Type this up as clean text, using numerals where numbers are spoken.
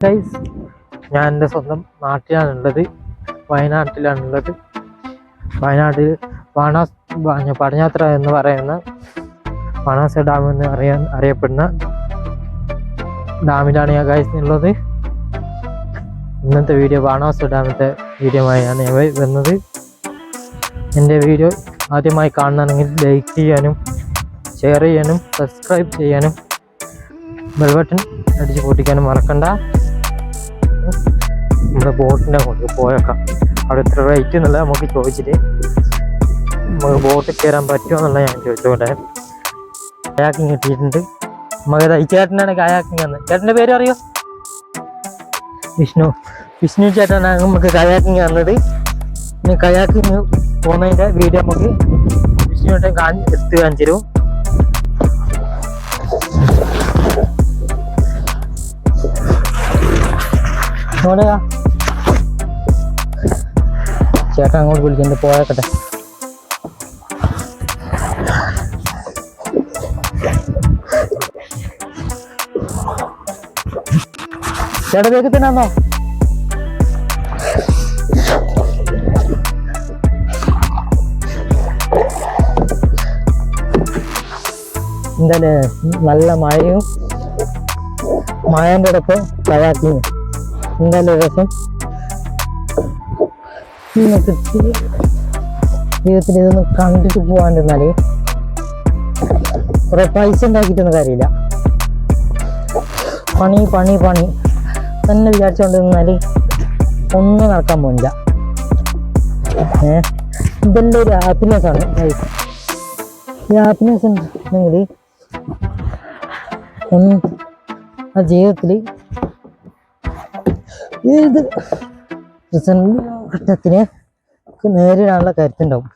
Guys, ഞാൻ എൻ്റെ സ്വന്തം നാട്ടിലാണുള്ളത്, വയനാട്ടിലാണുള്ളത്. വയനാട്ടിൽ പടിഞ്ഞാത്ര എന്ന് പറയുന്ന ബാണാസുര ഡാം എന്ന് അറിയപ്പെടുന്ന ഡാമിലാണ് ഞാൻ ഗൈസ് ഉള്ളത്. ഇന്നത്തെ വീഡിയോ ബാണാസുര ഡാമിൻ്റെ വീഡിയോയുമായാണ് ഞാൻ വരുന്നത്. എൻ്റെ വീഡിയോ ആദ്യമായി കാണുകയാണെങ്കിൽ ലൈക്ക് ചെയ്യാനും ഷെയർ ചെയ്യാനും സബ്സ്ക്രൈബ് ചെയ്യാനും ബെൽ ബട്ടൺ അടിച്ച് പൊട്ടിക്കാനും മറക്കണ്ട. നമ്മുടെ ബോട്ടിൻ്റെ അങ്ങോട്ട് പോയേക്കാം. അവിടെ എത്ര റേറ്റ് എന്നുള്ളത് നമുക്ക് ചോദിച്ചിട്ട് നമുക്ക് ബോട്ടിൽ കയറാൻ പറ്റുമോ എന്നുള്ള ഞാൻ ചോദിച്ചോട്ടെ. കയാക്കിങ് കിട്ടിയിട്ടുണ്ട്. നമുക്ക് ഈ ചേട്ടനാണ് കയാക്കിങ് വന്നത്. ചേട്ടൻ്റെ പേര് അറിയോ? വിഷ്ണു ചേട്ടനാണ് നമുക്ക് കയാക്കിങ് വന്നത്. ഇനി കയാക്കിങ് പോകുന്നതിൻ്റെ വീഡിയോ നമുക്ക് വിഷ്ണു ചേട്ടൻ എടുത്ത് കാണിച്ചു തരും. നോടെയാ ചേട്ടൻ അങ്ങോട്ട് വിളിച്ചിട്ട് പോയേക്കട്ടെ. ചേട്ടാ വേഗം തന്നെയാണോ? എന്തായാലും നല്ല മഴയും മഴേൻ്റെ ഒപ്പം കയാക്കിങ് എന്തായാലും രസം. ജീവിതത്തിൽ ഇതൊന്നും കണ്ടിട്ട് പോകാണ്ടിരുന്നാല് കുറെ പൈസ ഉണ്ടാക്കിയിട്ടൊന്നും കാര്യമില്ല. പണി പണി പണി തന്നെ വിചാരിച്ചുകൊണ്ടിരുന്നാല് ഒന്നും നടക്കാൻ പോണില്ല. ഇതെൻ്റെ ഒരു ഹാപ്പിനെസ് ആണ്. ഈ ഹാപ്പിനെസ് ഉണ്ടെങ്കിൽ ആ ജീവിതത്തിൽ ഏത് ഘട്ടത്തിന് നേരിടാനുള്ള കരുത്തുണ്ടാവും.